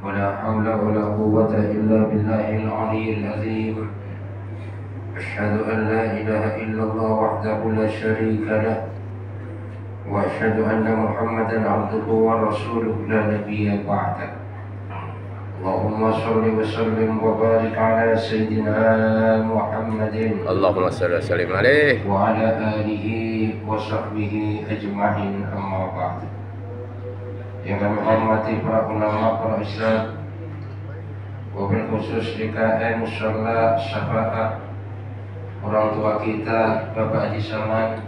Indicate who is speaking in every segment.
Speaker 1: ولا حول ولا قوة إلا بالله العلي العظيم. أشهد أن لا إله إلا الله وحده لا شريك له، وأشهد أن محمدا عبده ورسوله لا نبي بعده. اللهم صل وسلم وبارك على سيدنا محمد
Speaker 2: اللهم صل وسلم عليه
Speaker 1: وعلى آله وصحبه أجمعين. أما بعد. Yang kami hormati para ulama, para ustaz, wabil khusus DKM Mushola Syafaat, orang tua kita Bapak Haji Saman,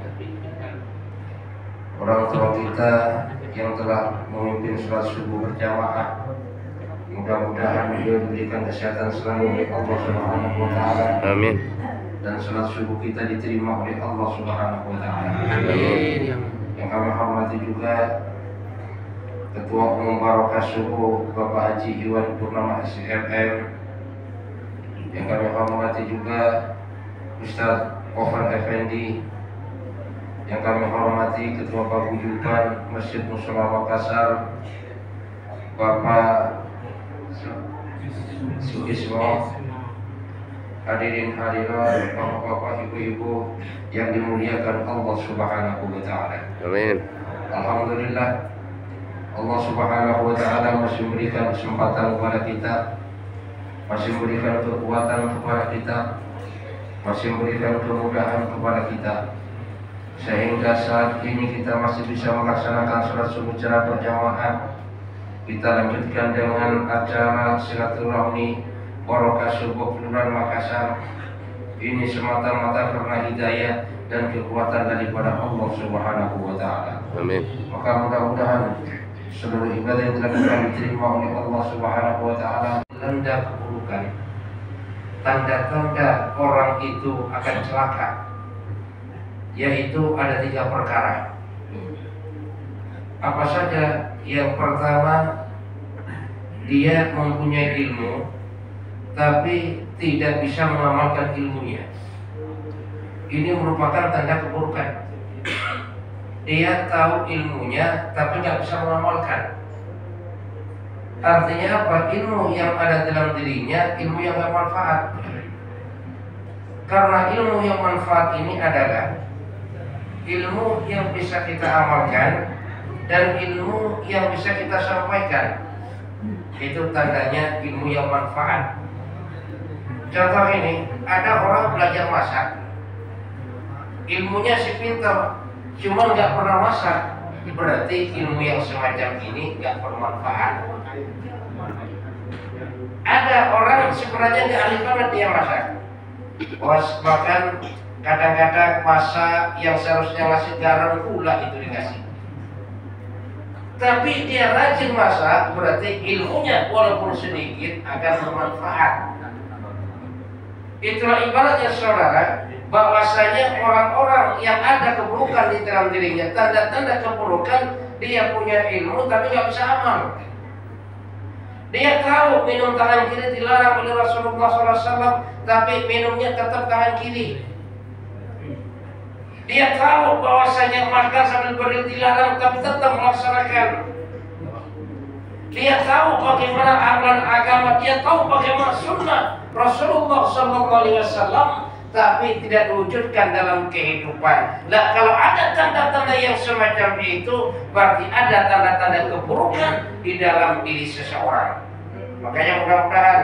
Speaker 1: orang tua kita yang telah memimpin sholat subuh berjamaah. Mudah-mudahan beliau diberikan kesehatan selalu oleh Allah Subhanahu wa Ta'ala.
Speaker 2: Amin.
Speaker 1: Dan sholat subuh kita diterima oleh Allah Subhanahu wa Ta'ala.
Speaker 2: Amin.
Speaker 1: Yang kami hormati juga Ketua Umum Barokah Subuh Bapak Haji Iwan Purnama SIMM. Yang kami hormati juga Ustaz Ofan Effendi. Yang kami hormati Ketua Paguyuban Masjid Mushola Makassar Bapak Suismo. Hadirin hadirat, bapak-bapak, ibu-ibu yang dimuliakan Allah Subhanahu wa Ta'ala.
Speaker 2: Amin.
Speaker 1: Alhamdulillah, Allah Subhanahu wa Ta'ala masih memberikan kesempatan kepada kita, masih memberikan kekuatan kepada kita, masih memberikan kemudahan kepada kita, sehingga saat ini kita masih bisa melaksanakan sholat subuh secara berjamaah. Kita lanjutkan dengan acara silaturahmi Barokah Subuh Kelurahan Makassar. Ini semata-mata karena hidayah dan kekuatan daripada Allah Subhanahu wa Ta'ala.
Speaker 2: Amin.
Speaker 1: Maka mudah-mudahan seluruh ibadah yang dilakukan diterima oleh Allah Subhanahu wa Ta'ala. Tanda keburukan, tanda-tanda orang itu akan celaka, yaitu ada 3 perkara. Apa saja? Yang pertama, dia mempunyai ilmu tapi tidak bisa mengamalkan ilmunya. Ini merupakan tanda keburukan. Dia tahu ilmunya tapi tidak bisa mengamalkan. Artinya apa? Ilmu yang ada dalam dirinya ilmu yang tidak manfaat. Karena ilmu yang manfaat ini adalah ilmu yang bisa kita amalkan dan ilmu yang bisa kita sampaikan. Itu tandanya ilmu yang manfaat. Contoh ini, ada orang belajar masak, ilmunya si pintar, cuma nggak pernah masak, berarti ilmu yang semacam ini nggak bermanfaat. Ada orang sebenarnya nggak ahli banget dia masak, bahkan kadang-kadang masak yang seharusnya ngasih garam gula itu dikasih. Tapi dia rajin masak, berarti ilmunya walaupun sedikit akan bermanfaat. Itulah ibaratnya saudara, bahwasanya orang-orang yang ada keburukan di dalam dirinya, tanda-tanda keburukan, dia punya ilmu tapi nggak bisa amal. Dia tahu minum tangan kiri dilarang oleh Rasulullah SAW, tapi minumnya tetap tangan kiri. Dia tahu bahwasanya makan sambil berdiri dilarang, tapi tetap melaksanakan. Dia tahu bagaimana amalan agama, dia tahu bagaimana sunnah Rasulullah SAW, tapi tidak diwujudkan dalam kehidupan. Nah, kalau ada tanda-tanda yang semacam itu, berarti ada tanda-tanda keburukan di dalam diri seseorang. Makanya mudah-mudahan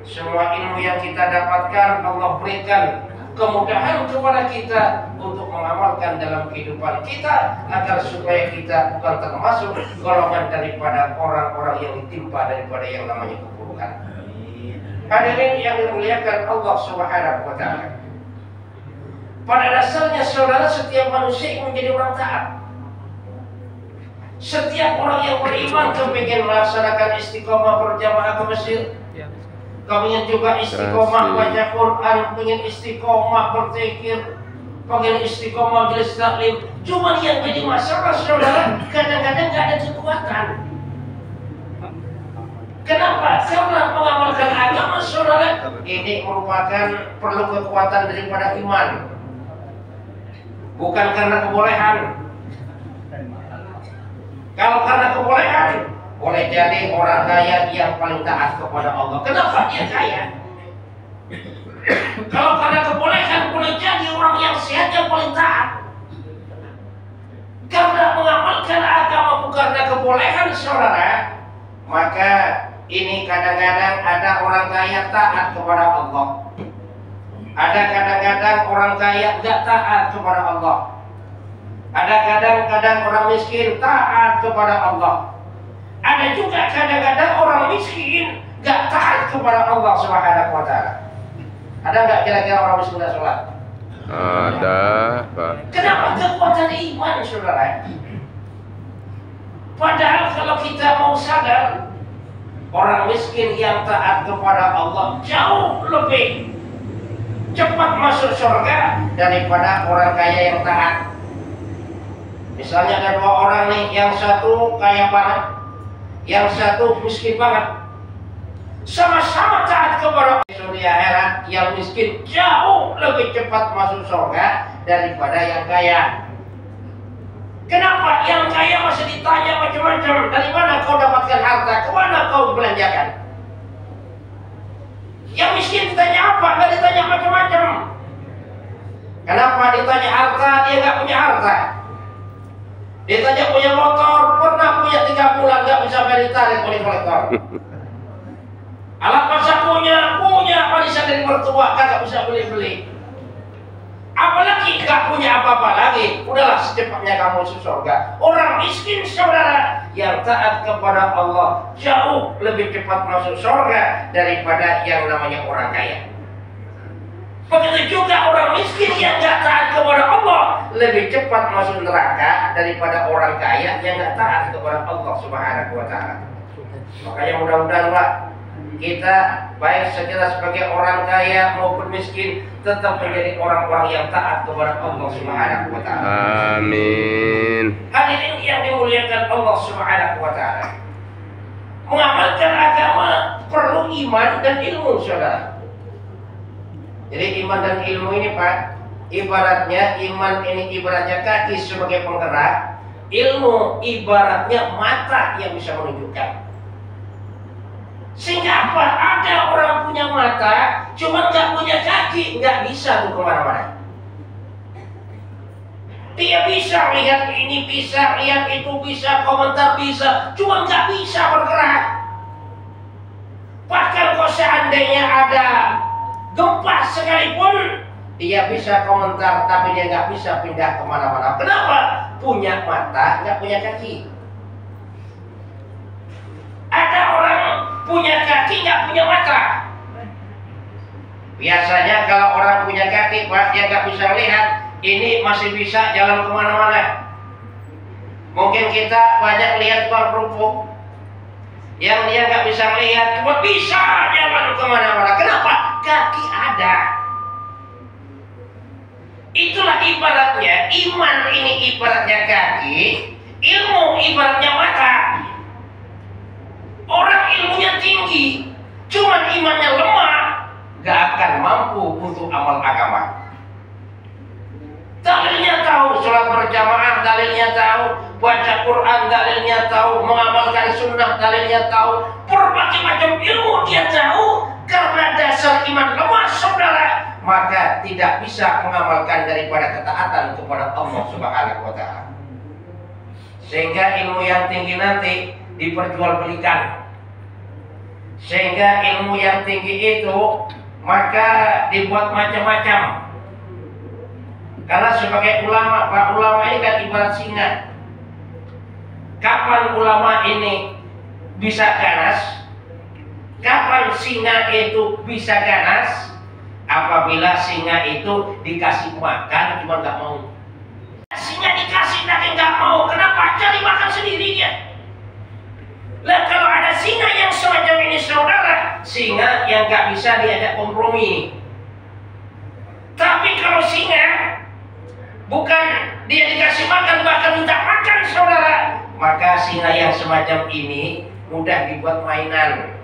Speaker 1: semua ilmu yang kita dapatkan Allah berikan kemudahan kepada kita untuk mengamalkan dalam kehidupan kita, agar supaya kita bukan termasuk golongan daripada orang-orang yang ditimpa daripada yang namanya keburukan. Hadirin yang dimuliakan Allah Subhanahu wa Ta'ala. Pada dasarnya saudara, setiap manusia ingin menjadi orang taat. Setiap orang yang beriman kepingin melaksanakan istiqomah berjamaah ke masjid, kepingin juga istiqomah baca Quran, kepingin istiqomah berzikir, kepingin istiqomah jelis taklim. Cuma yang jadi masalah saudara, kadang-kadang nggak ada kekuatan. Kenapa? Karena mengamalkan agama saudara ini merupakan perlu kekuatan daripada iman, bukan karena kebolehan. Kalau karena kebolehan, boleh jadi orang kaya yang paling taat kepada Allah. Kenapa dia kaya? Kalau karena kebolehan, boleh jadi orang yang sehat yang paling taat. Karena mengamalkan agama bukan karena kebolehan, saudara, maka ini kadang-kadang ada orang kaya taat kepada Allah. Ada kadang-kadang orang kaya tidak taat kepada Allah. Ada kadang-kadang orang miskin taat kepada Allah. Ada juga kadang-kadang orang miskin gak taat kepada Allah Subhanahu wa Ta'ala. Ada nggak kira-kira orang miskin gak sholat?
Speaker 2: Ada, Pak.
Speaker 1: Kenapa? Kekuatan iman, saudara. Padahal kalau kita mau sadar, orang miskin yang taat kepada Allah jauh lebih cepat masuk surga daripada orang kaya yang taat. Misalnya ada dua orang nih, yang satu kaya banget, yang satu miskin banget. Sama-sama taat kepada dunia akhirat, yang miskin jauh lebih cepat masuk surga daripada yang kaya. Kenapa? Yang kaya masih ditanya macam-macam. Dari mana kau dapatkan harta? Kemana kau belanjakan? Yang miskin ditanya apa? Gak ditanya macam-macam. Kenapa? Ditanya harta, dia gak punya harta. Ditanya punya motor, pernah punya 3 bulan gak bisa bayar, ditarik oleh kolektor. Alat masak punya warisan dari mertua, kagak bisa beli-beli. Apalagi gak punya apa-apa lagi, udahlah secepatnya kamu masuk surga. Orang miskin, saudara, yang taat kepada Allah jauh lebih cepat masuk surga daripada yang namanya orang kaya. Begitu juga orang miskin yang gak taat kepada Allah lebih cepat masuk neraka daripada orang kaya yang gak taat kepada Allah Subhanahu wa Ta'ala. Makanya mudah-mudahan, Pak, kita baik secara sebagai orang kaya maupun miskin tetap menjadi orang-orang yang taat kepada Allah Subhanahu wa Ta'ala.
Speaker 2: Amin.
Speaker 1: Hadirin yang dimuliakan Allah Subhanahu wa Ta'ala, mengamalkan agama perlu iman dan ilmu, saudara. Jadi iman dan ilmu ini, Pak, ibaratnya iman ini ibaratnya kaki sebagai penggerak, ilmu ibaratnya mata yang bisa menunjukkan. Sehingga apa? Ada orang punya mata, cuma nggak punya kaki, nggak bisa tuh kemana-mana. Dia bisa lihat ini, bisa lihat itu, bisa komentar, bisa, cuma nggak bisa bergerak. Bahkan kalau seandainya ada gempa sekalipun, dia bisa komentar, tapi dia nggak bisa pindah kemana-mana. Kenapa? Punya mata, nggak punya kaki. Ada orang punya kaki, nggak punya mata. Biasanya kalau orang punya kaki, Pak, dia nggak bisa lihat, ini masih bisa jalan kemana-mana. Mungkin kita banyak lihat tukang kerupuk yang dia nggak bisa lihat, cuma bisa jalan kemana-mana. Kenapa? Kaki ada. Itulah ibaratnya, iman ini ibaratnya kaki, ilmu ibaratnya mata. Orang ilmunya tinggi, cuman imannya lemah, gak akan mampu untuk amal agama. Dalilnya tahu, sholat berjamaah dalilnya tahu, baca Quran dalilnya tahu, mengamalkan sunnah dalilnya tahu, berbagai macam ilmu dia tahu. Karena dasar iman lemah, saudara, maka tidak bisa mengamalkan daripada ketaatan kepada Allah Subhanahu wa Ta'ala. Sehingga ilmu yang tinggi nanti diperjualbelikan. Sehingga ilmu yang tinggi itu maka dibuat macam-macam. Karena sebagai ulama, Pak, ulama ini kan ibarat singa. Kapan ulama ini bisa ganas? Kapan singa itu bisa ganas? Apabila singa itu dikasih makan cuma nggak mau. Singa dikasih tapi nggak mau. Kenapa? Cari makan sendiri dia. Lah kalau ada singa yang semacam ini, saudara, singa yang nggak bisa diajak kompromi. Tapi kalau singa bukan dia dikasih makan, bahkan minta makan, saudara, maka singa yang semacam ini mudah dibuat mainan.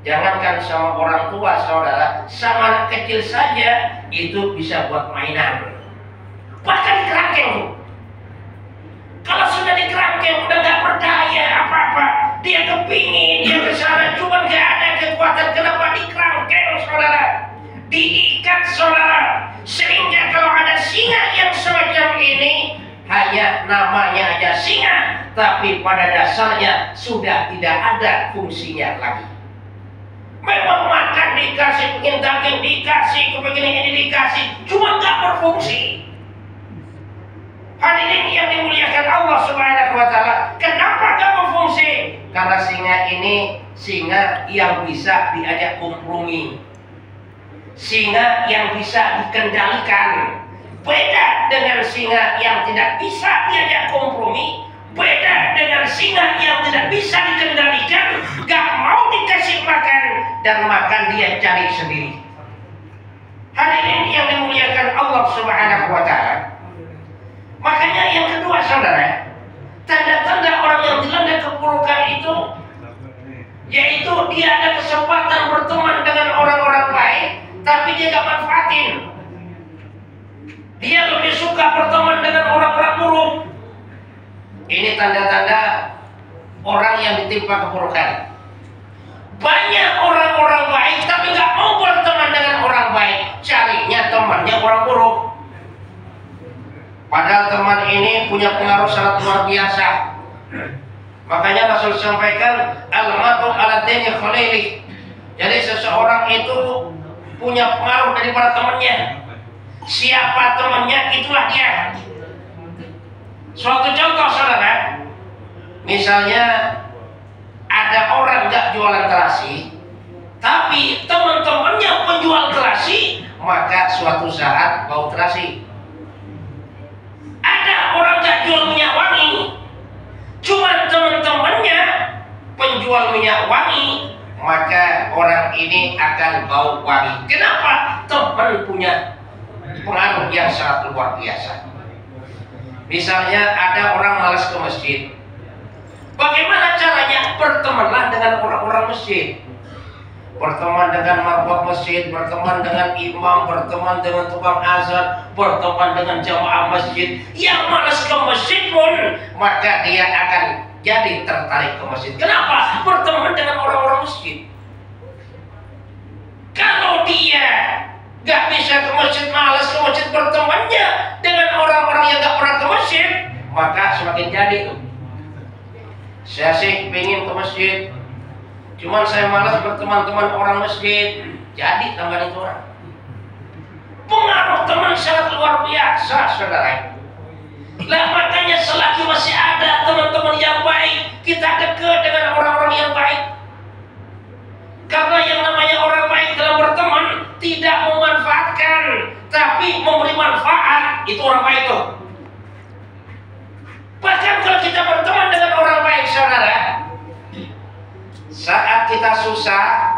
Speaker 1: Jangankan sama orang tua, saudara, sama anak kecil saja itu bisa buat mainan. Bahkan di kerangkeng. Kalau sudah di kerangkeng udah nggak berdaya apa-apa, dia kepingin, dia kesana, cuma gak ada kekuatan. Kenapa? Dikerangkeng saudara, diikat saudara, sehingga kalau ada singa yang semacam ini, hanya namanya aja singa, tapi pada dasarnya sudah tidak ada fungsinya lagi. Memang makan dikasih, pengen daging dikasih, kepingin ini dikasih, cuma nggak berfungsi. Hadirin yang dimuliakan Allah Subhanahu wa Ta'ala, kenapa nggak berfungsi? Karena singa ini singa yang bisa diajak kompromi, singa yang bisa dikendalikan. Beda dengan singa yang tidak bisa diajak kompromi, beda dengan singa yang tidak bisa dikendalikan, gak mau dikasih makan dan makan dia cari sendiri. Hadirin yang dimuliakan Allah Subhanahu wa Ta'ala. Makanya yang kedua saudara, tanda-tanda orang yang dilanda keburukan itu, yaitu dia ada kesempatan berteman dengan orang-orang baik, tapi dia gak manfaatin. Dia lebih suka berteman dengan orang-orang buruk. Ini tanda-tanda orang yang ditimpa keburukan. Banyak orang-orang baik tapi nggak mau berteman dengan orang baik, carinya temannya orang buruk. Padahal teman ini punya pengaruh sangat luar biasa. Makanya Rasul sampaikan al-mar'u 'ala dini khalili. Jadi seseorang itu punya pengaruh daripada temannya. Siapa temannya, itulah dia. Suatu contoh saudara, misalnya ada orang nggak jualan terasi, tapi teman-temannya penjual terasi, maka suatu saat bau terasi. Ada orang nggak jual minyak wangi, cuma teman-temannya penjual minyak wangi, maka orang ini akan bau wangi. Kenapa? Teman punya pengaruh yang sangat luar biasa. Misalnya ada orang malas ke masjid, bagaimana caranya? Bertemanlah dengan orang-orang masjid, berteman dengan marbot masjid, berteman dengan imam, berteman dengan tukang azan, berteman dengan jamaah masjid. Yang malas ke masjid pun, maka dia akan jadi tertarik ke masjid. Kenapa? Berteman dengan orang-orang masjid. Kalau dia gak bisa ke masjid, malas ke masjid, bertemannya dengan orang-orang yang gak pernah ke masjid, maka semakin jadi tuh. Saya sih pengen ke masjid, cuman saya malas berteman-teman orang masjid, jadi tambah itu orang. Pengaruh teman sangat luar biasa saudara. Lah makanya selagi masih ada teman-teman yang baik, kita dekat dengan orang-orang yang baik. Karena yang namanya orang baik dalam berteman tidak memanfaatkan, tapi memberi manfaat, itu orang baik tuh. Bahkan kalau kita berteman dengan orang baik saudara, saat kita susah,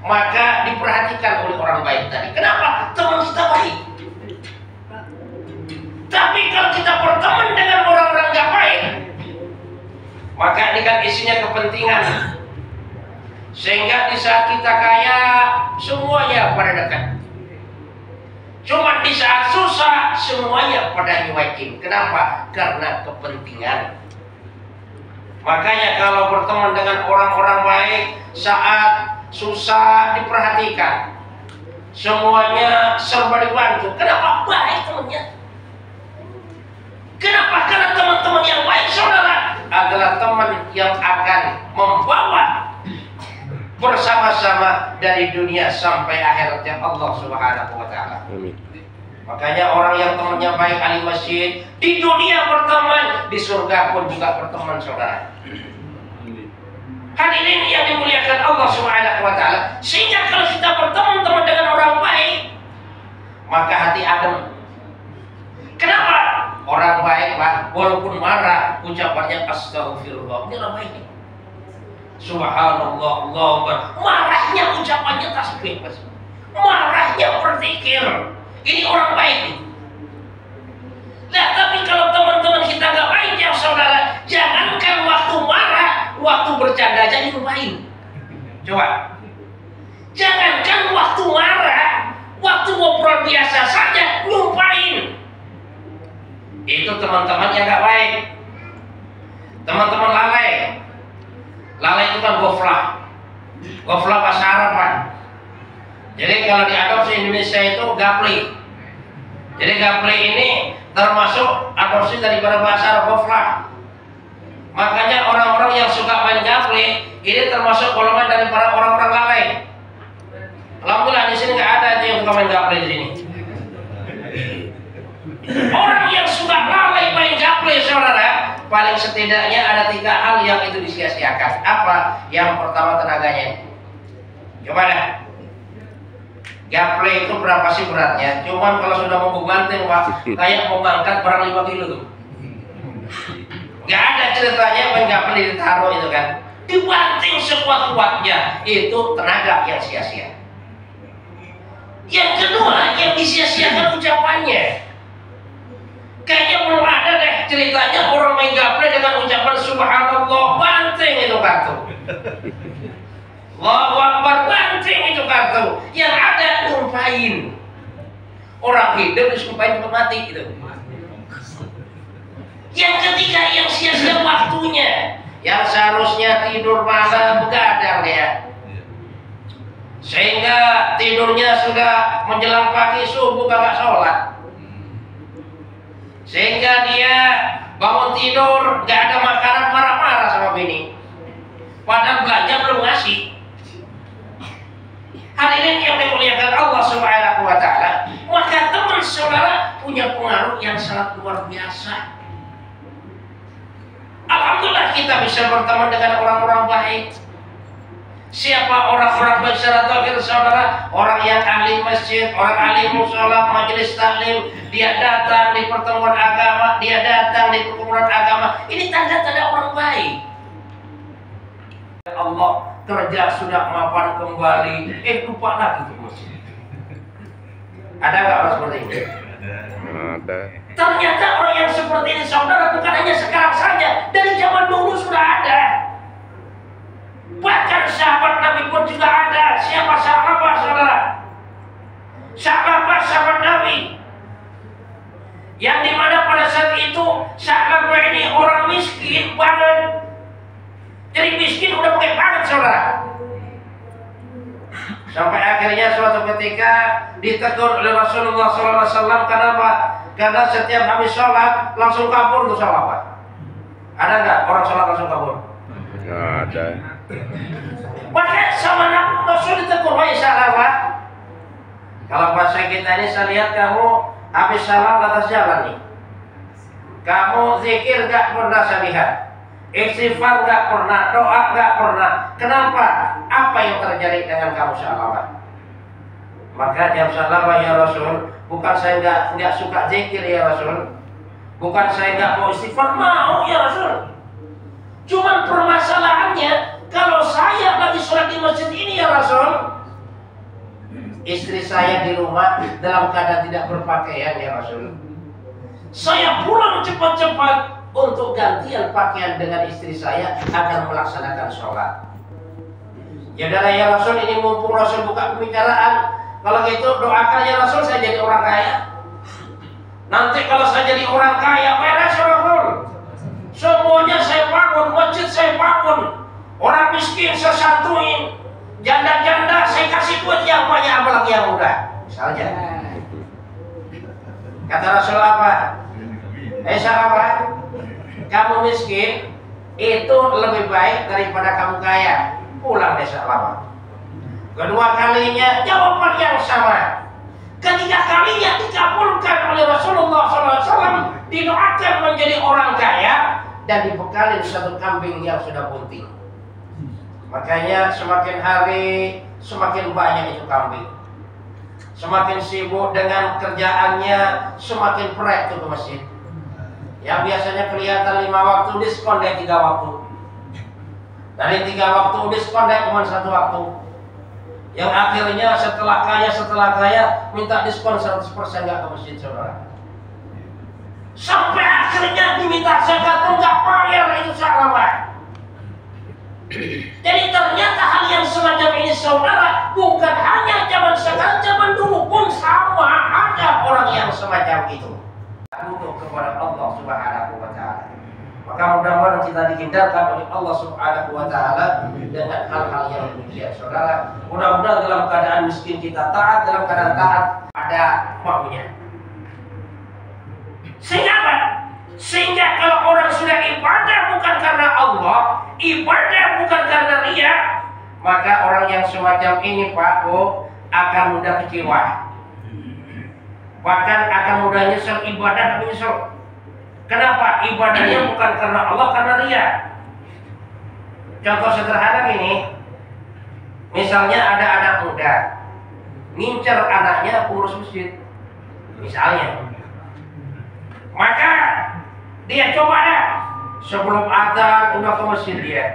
Speaker 1: maka diperhatikan oleh orang baik tadi. Kenapa? Teman kita baik. Tapi kalau kita berteman dengan orang-orang gak baik, maka ini kan isinya kepentingan. Sehingga di saat kita kaya, semuanya pada dekat. Cuma di saat susah, semuanya pada nyuekin. Kenapa? Karena kepentingan. Makanya kalau berteman dengan orang-orang baik, saat susah diperhatikan, semuanya serba dibantu. Kenapa? Baik temannya. Kenapa? Karena teman-teman yang baik saudara adalah teman yang akan membawa bersama-sama dari dunia sampai akhiratnya Allah Subhanahu wa Ta'ala. Makanya orang yang temannya baik ahli masjid, di dunia berteman, di surga pun juga berteman saudara. Hadirin yang dimuliakan Allah Subhanahu wa Ta'ala. Sehingga kalau kita berteman dengan orang baik, maka hati adem. Kenapa? Orang baik Pak, walaupun marah, ucapannya astagfirullah. Ini orang baik. Subhanallah, Allah. Marahnya ucapannya tasbih, marahnya berzikir. Ini orang baik. Nah, tapi kalau teman-teman kita nggak baik ya saudara, jangankan waktu marah, waktu bercanda aja nyumpain. Coba, jangankan waktu marah, waktu ngobrol biasa saja nyumpain. Itu teman-teman yang nggak baik, teman-teman lalai. Lalai itu kan goflah. Goflah bahasa Arab kan. Jadi kalau diadopsi Indonesia itu gaple. Jadi gaple ini termasuk adopsi daripada bahasa Arab goflah. Makanya orang-orang yang suka main gaple ini termasuk golongan daripada orang-orang lalai. Alhamdulillah di sini nggak ada yang suka main gaple di sini. Orang yang suka lalai main gaple, saudara, paling setidaknya ada 3 hal yang itu disia-siakan. Apa? Yang pertama tenaganya. Coba dah. Gaple itu berapa sih beratnya? Cuman kalau sudah mau banting, Pak, kayak mau ngangkat barang 5 kilo tuh. Gak ada ceritanya main gaple ditaruh itu kan. Dibanting sekuat-kuatnya, itu tenaga yang sia-sia. Yang kedua, yang disia-siakan ucapannya. Kayaknya belum ada deh ceritanya orang main gaple dengan ucapan subhanallah, banting itu kartu. Allahu Akbar, banting itu kartu. Yang ada nyumpahin. Orang hidup disumpahin cepat mati gitu. Yang ketiga, yang sia-sia waktunya. Yang seharusnya tidur malam begadang dia. Sehingga tidurnya sudah menjelang pagi subuh kagak sholat. Sehingga dia bangun tidur gak ada makanan, marah-marah sama bini. Padahal belanja belum ngasih. Hadirin yang dimuliakan Allah Subhanahu wa taala, maka teman saudara punya pengaruh yang sangat luar biasa. Alhamdulillah kita bisa berteman dengan orang-orang baik. Siapa orang-orang baik secara zahir, saudara? Orang yang ahli masjid, orang ahli mushola, majelis taklim, dia datang di pertemuan agama, dia datang di perkumpulan agama. Ini tanda-tanda orang baik. Allah kerja sudah mapan kembali, lupa lagi ke masjid. Ada nggak orang seperti ini?
Speaker 2: Ada.
Speaker 1: Ternyata orang yang seperti ini, saudara, bukan hanya sekarang saja, dari zaman dulu sudah ada. Bahkan sahabat Nabi pun juga ada. Siapa sahabat, saudara? Sahabat Nabi yang dimana pada saat itu sahabat ini orang miskin banget. Jadi miskin udah pakai banget, saudara. Sampai akhirnya suatu ketika ditegur oleh Rasulullah SAW. Kenapa? Karena setiap habis sholat langsung kabur tuh sahabat. Ada nggak orang sholat langsung kabur?
Speaker 2: Nggak ada.
Speaker 1: Maka sama Rasul ditegur, wahai sahabat. Kalau bahasa kita ini saya lihat kamu habis salam atas jalan nih. Kamu zikir gak pernah saya lihat. Istighfar gak pernah, doa gak pernah. Kenapa? Apa yang terjadi dengan kamu sahabat? Maka jawab sahabat, ya Rasul, bukan saya nggak suka zikir ya Rasul. Bukan saya nggak mau istighfar, mau ya Rasul. Cuman permasalahannya, kalau saya lagi sholat di masjid ini ya Rasul, istri saya di rumah dalam keadaan tidak berpakaian ya Rasul. Saya pulang cepat-cepat untuk gantian pakaian dengan istri saya akan melaksanakan sholat. Ya darah ya Rasul, ini mumpung Rasul buka pembicaraan, kalau gitu doakan ya Rasul saya jadi orang kaya. Nanti kalau saya jadi orang kaya, beres ya Rasul. Semuanya saya bangun, masjid saya bangun, orang miskin saya santuin, janda-janda saya kasih duit yang banyak, apalagi yang mudah. Misalnya, kata Rasul apa? Sahabat, kamu miskin itu lebih baik daripada kamu kaya. Pulang deh sahabat. Kedua kalinya jawaban yang sama. Ketiga kalinya dikabulkan oleh Rasulullah SAW, didoakan menjadi orang kaya dan dibekali satu kambing yang sudah bunting. Makanya semakin hari semakin banyak itu kambing. Semakin sibuk dengan kerjaannya, semakin perek itu ke masjid. Yang biasanya kelihatan 5 waktu diskon dari 3 waktu. Dari 3 waktu diskon dari cuma 1 waktu. Yang akhirnya setelah kaya minta diskon 100% nggak ke masjid, saudara. Sampai akhirnya diminta zakat pun nggak bayar, itu sahabat. Jadi ternyata hal yang semacam ini, saudara, bukan hanya zaman sekarang, zaman dulu pun sama, ada orang yang semacam itu. Tunduk kepada Allah Subhanahu wa taala. Maka mudah-mudahan kita dihindarkan oleh Allah Subhanahu wa taala dengan hal-hal yang demikian, saudara. Mudah-mudahan dalam keadaan miskin kita taat, dalam keadaan taat ada maunya. Sehingga apa? Sehingga kalau orang sudah ibadah bukan karena Allah, ibadah bukan karena ria, maka orang yang semacam ini Pak akan mudah kecewa. Bahkan akan mudah nyesel ibadah, menyesal. Kenapa? Ibadahnya bukan karena Allah, karena ria. Contoh sederhana gini, misalnya ada anak muda ngincer anaknya pengurus masjid, misalnya, maka dia coba dah sebelum adzan udah ke masjid dia.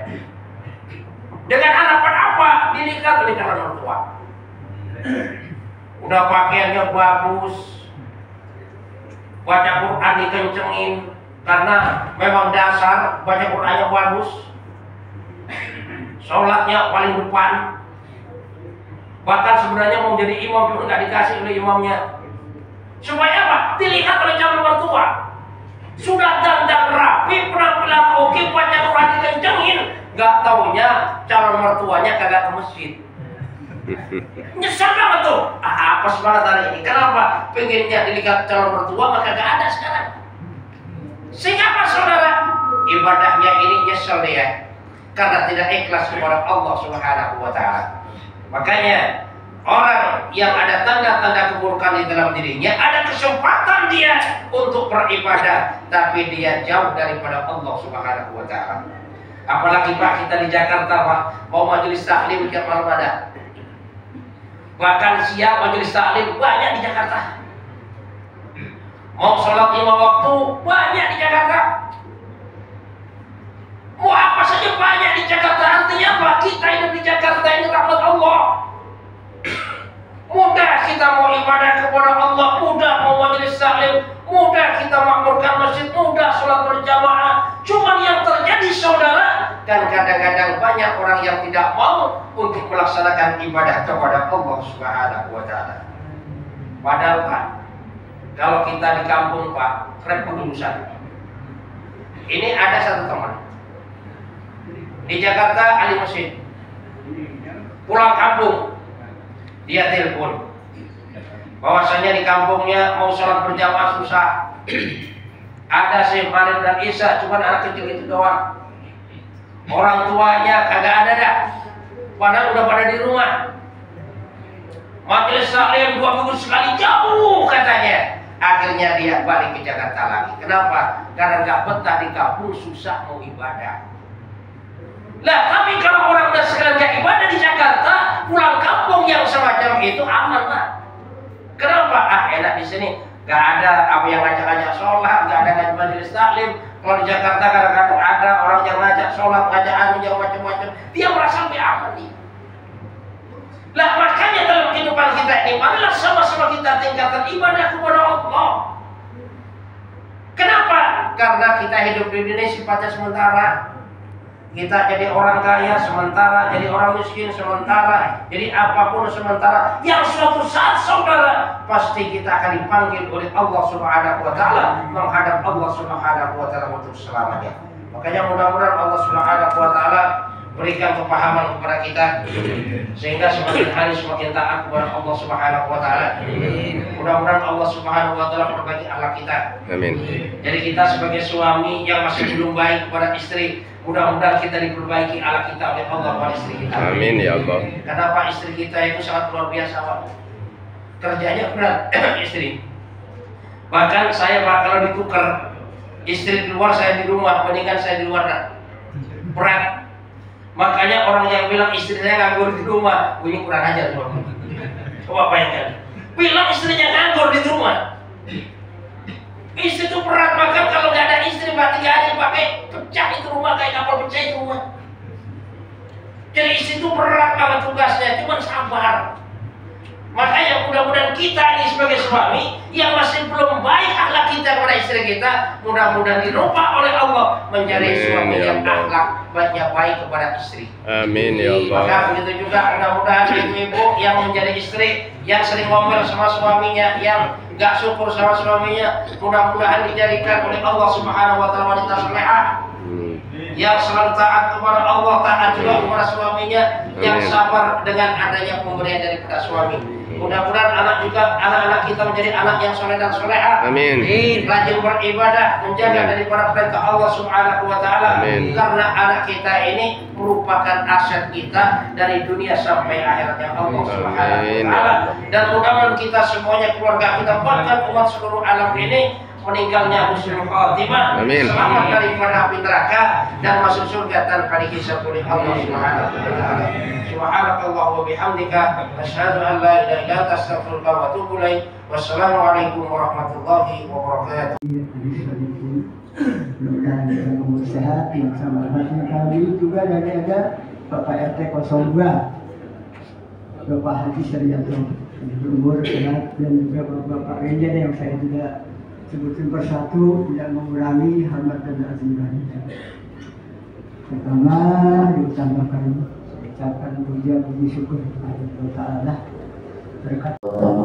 Speaker 1: Dengan harapan apa? Dilihat oleh calon mertua. Udah pakaiannya bagus, baca Quran dikencengin karena memang dasar baca Qurannya bagus, sholatnya paling depan, bahkan sebenarnya mau jadi imam cuma nggak dikasih oleh imamnya. Supaya apa? Dilihat oleh calon mertua. Sudah dandan rapi, penampilan oke, baca Quran dikencengin, nggak taunya calon mertuanya kagak ke masjid. Nyesel banget tuh. Apa semangat hari ini? Kenapa? Pengennya dilihat calon mertua maka gak ada sekarang. Sehingga apa saudara? Ibadahnya ini nyesel dia karena tidak ikhlas kepada Allah Subhanahu wa taala. Makanya orang yang ada tanda-tanda keburukan di dalam dirinya, ada kesempatan dia untuk beribadah, tapi dia jauh daripada Allah Subhanahu wa taala. Apalagi Pak, kita di Jakarta Pak, mau majelis taklim tiap malam ada. Bahkan siang majelis taklim banyak di Jakarta. Mau sholat 5 waktu banyak di Jakarta. Mau apa saja banyak di Jakarta. Artinya apa? Kita hidup di Jakarta ini rahmat Allah. Mudah kita mau ibadah kepada Allah, mudah mau majelis taklim, mudah kita makmurkan masjid, mudah sholat berjamaah. Cuman yang terjadi saudara, dan kadang-kadang banyak orang yang tidak mau untuk melaksanakan ibadah kepada Allah Subhanahu wa taala. Padahal Pak, kalau kita di kampung Pak, repot urusan. Ini ada satu teman di Jakarta, ahli masjid, pulang kampung, dia telepon bahwasanya di kampungnya mau sholat berjamaah susah. Ada Syekh Farid dan Isa, cuma anak kecil itu doang. Orang tuanya kagak ada dah, padahal udah pada di rumah. Majelis taklim 2 minggu sekali jauh katanya. Akhirnya dia balik ke Jakarta lagi. Kenapa? Karena nggak betah di kampung, susah mau ibadah. Lah, tapi kalau orang udah sekalian nggak ibadah di Jakarta, pulang kampung yang semacam itu aman Pak. Kenapa? Enak di sini. Gak ada apa yang ngajak-ngajak sholat, gak ada ngajak majelis taklim. Kalau di Jakarta kadang-kadang ada orang yang ngajak sholat, ngajak anu yang macam-macam. Dia merasa lebih aman nih. Lah makanya dalam kehidupan kita ini, marilah sama-sama kita tingkatkan ibadah kepada Allah. Kenapa? Karena kita hidup di dunia sifatnya sementara. Kita jadi orang kaya sementara, jadi orang miskin sementara, jadi apapun sementara. Yang suatu saat saudara pasti kita akan dipanggil oleh Allah Subhanahu wa taala menghadap Allah Subhanahu wa taala untuk selamanya. Makanya mudah-mudahan Allah Subhanahu wa taala berikan kepahaman kepada kita sehingga semakin hari semakin taat kepada Allah Subhanahu wa taala. Mudah-mudahan Allah Subhanahu wa taala perbaiki akhlak kita. Amin. Jadi kita sebagai suami yang masih belum baik kepada istri, mudah-mudahan kita diperbaiki akhlak kita oleh Allah kepada istri kita. Amin ya Allah. Kenapa istri kita itu sangat luar biasa Pak. Kerjanya berat istri. Bahkan saya bakal ditukar, istri di luar saya di rumah, mendingan saya di luar nah. Berat. Makanya orang yang bilang istri saya nganggur di rumah, bunyi kurang ajar suami. Coba bayangkan, bilang istrinya nganggur di rumah. Istri itu berat, maka kalau nggak ada istri Pak 3 hari pakai pecah itu rumah, kayak kapal pecah itu rumah. Jadi istri itu berat banget tugasnya, cuman sabar. Makanya mudah-mudahan kita ini sebagai suami yang masih belum baik akhlak kita kepada istri kita, mudah-mudahan dirubah oleh Allah menjadi suami yang akhlaknya baik kepada istri. Amin ya Allah. Maka begitu juga mudah-mudahan ibu-ibu yang menjadi istri yang sering ngomel sama suaminya, yang nggak syukur sama suaminya, mudah-mudahan dijadikan oleh Allah Subhanahu wa taala wanita salehah yang selalu taat kepada Allah, taat juga kepada suaminya, yang sabar dengan adanya pemberian daripada suami. Mudah-mudahan anak-anak kita menjadi anak yang soleh dan soleha.
Speaker 2: Amin.
Speaker 1: Rajin beribadah, menjaga daripada perintah Allah Subhanahu wa taala. Karena anak kita ini merupakan aset kita dari dunia sampai akhiratnya Allah Subhanahu wa taala. Dan mudah-mudahan kita semuanya, keluarga kita, bahkan umat seluruh alam ini meninggalnya husnul khatimah, selamat daripada api neraka dan masuk surga tanpa dihisab oleh Allah Subhanahu wa taala. Subhanakallah wa bihamdika asyhadu an la ilaha illa anta astaghfiruka wa atubu ilaik. Wassalamualaikum warahmatullahi wabarakatuh.
Speaker 3: Mudah-mudahan kita umur sehat yang sama kami juga dari ada Bapak RT 02 Bapak Haji Syariatul umur sehat, dan juga Bapak Ranger yang saya tidak sebutkan persatu, tidak mengurangi hormat dan azimat. Pertama diutamakan ucapan puji syukur kepada Allah Ta'ala berkat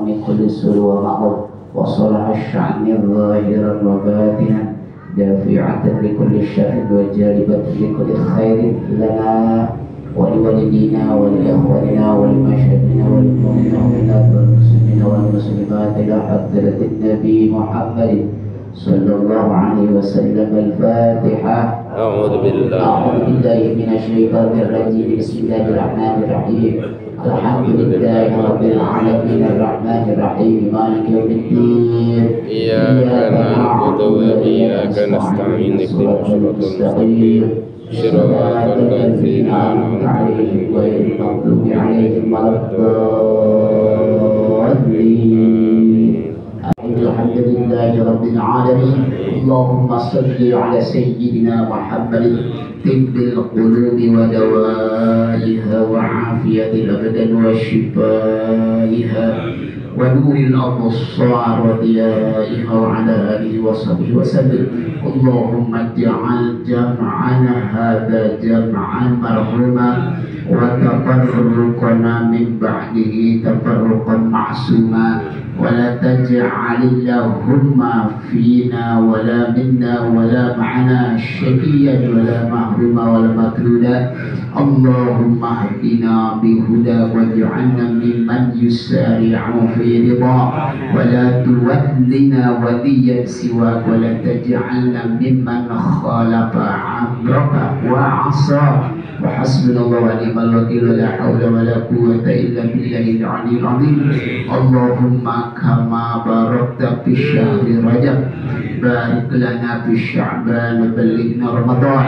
Speaker 4: min kulli suri wa ma'ruf wa salah asy-sya'ni zahiran wa batinan dafi'atan li kulli syarrin wa jalibatan li kulli khairin lana wa li walidina wa li akhwanina wa li masyayikina wa li mu'minina wal muslimina wal muslimat ila hadratin nabi Muhammadin sallallahu alaihi wasallam. Al-Fatihah.
Speaker 2: A'udzu
Speaker 4: billahi minasyaitonir rajim. Bismillahirrahmanirrahim. Alhamdulillahi rabbil alamin arrahmanir rahim maliki yaumiddin.
Speaker 2: Iyyaka na'budu wa iyyaka nasta'in ihdinas siratal mustaqim siratal ladzina an'amta 'alaihim ghairil maghdubi 'alaihim waladdallin. Alhamdulillahi rabbil alamin. Allahumma salli ala sayyidina Muhammadin tibbil qulubi wa dawaiha wa afiyatil abdan wa shifaiha wa nuril absar wa diyaiha wa ala alihi wa sahbihi wa sallim. Allahumma ij'al jam'ana hadha jam'an marhuma wa tafarruqana min ba'dihi tafarruqan ma'suma wa la taj'alillahumma fina wa la minna wa la ma'ana syaqiyyan wa la mahruma wa la matruda. Allahumma hdina bihuda waj'alna mimman yusari'u fi ridha wa la tuwallina waliyan siwak wa la taj'alna mimman khalafa amraka wa 'asa. Wa hasbunallahu wa ni'mal wakeel. La haula wa la quwwata illa billahil 'aliyyil 'azim. Allahumma kama barakta fi syahri Rajab barik lana fi Sya'ban wa ballighna Ramadan.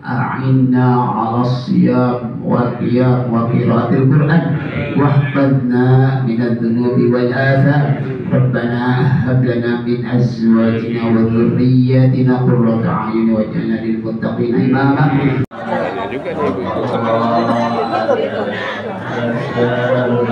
Speaker 2: A'inna 'ala siyam wal qiyam wa qiraatil Qur'an wahfadna minadh dhunubi wal atham. Rabbana hab lana min azwajina wa dhurriyyatina qurrata a'yun waj'alna lil muttaqina imama. Juga nih, Bu.